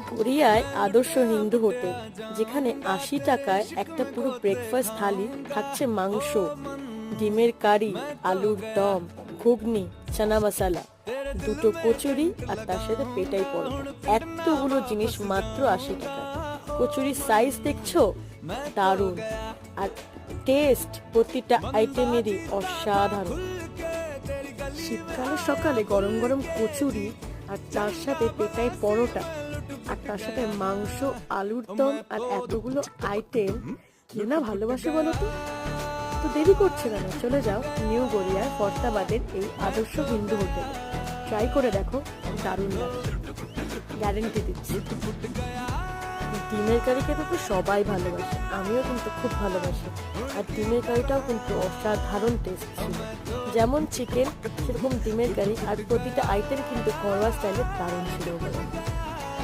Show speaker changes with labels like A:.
A: কোরিয়ায় আদর্শ হিন্দু হোটেল, যেখানে 80 টাকায় একটা পুরো ব্রেকফাস্ট থালি, থাকছে মাংস, ডিমের কারি, আলুর দম, ঘুগনি, চানা মশলা, দুটো কচুরি আর তার সাথে পেটাই পরোটা। এতগুলো জিনিস মাত্র 80 টাকা। কচুরির সাইজ দেখছো? দারুণ। আর টেস্ট প্রতিটা আইটেমেরই অসাধারণ। শীতকালের সকালে গরম গরম কচুরি আর তার সাথে পেটাই পরোটা আর তার সাথে মাংস, আলুর দম আর এতগুলো আইটেম, কে না ভালোবাসে বলো তো? তো দেরি করছে কেন, চলে যাও নিউ গড়িয়ার ফর্তাবাদের এই আদর্শ হিন্দু হোটেলে। ট্রাই করে দেখো, দারুণ লাগে, গ্যারেন্টি দিচ্ছি। ডিমের কারি খেতে তো সবাই ভালোবাসে, আমিও কিন্তু খুব ভালোবাসি। আর ডিমের কারিটাও কিন্তু অসাধারণ টেস্ট ছিল। যেমন চিকেন সেরকম ডিমের কারি, আর প্রতিটা আইটেম কিন্তু ঘরোয়া স্টাইলে দারুণ ছিল।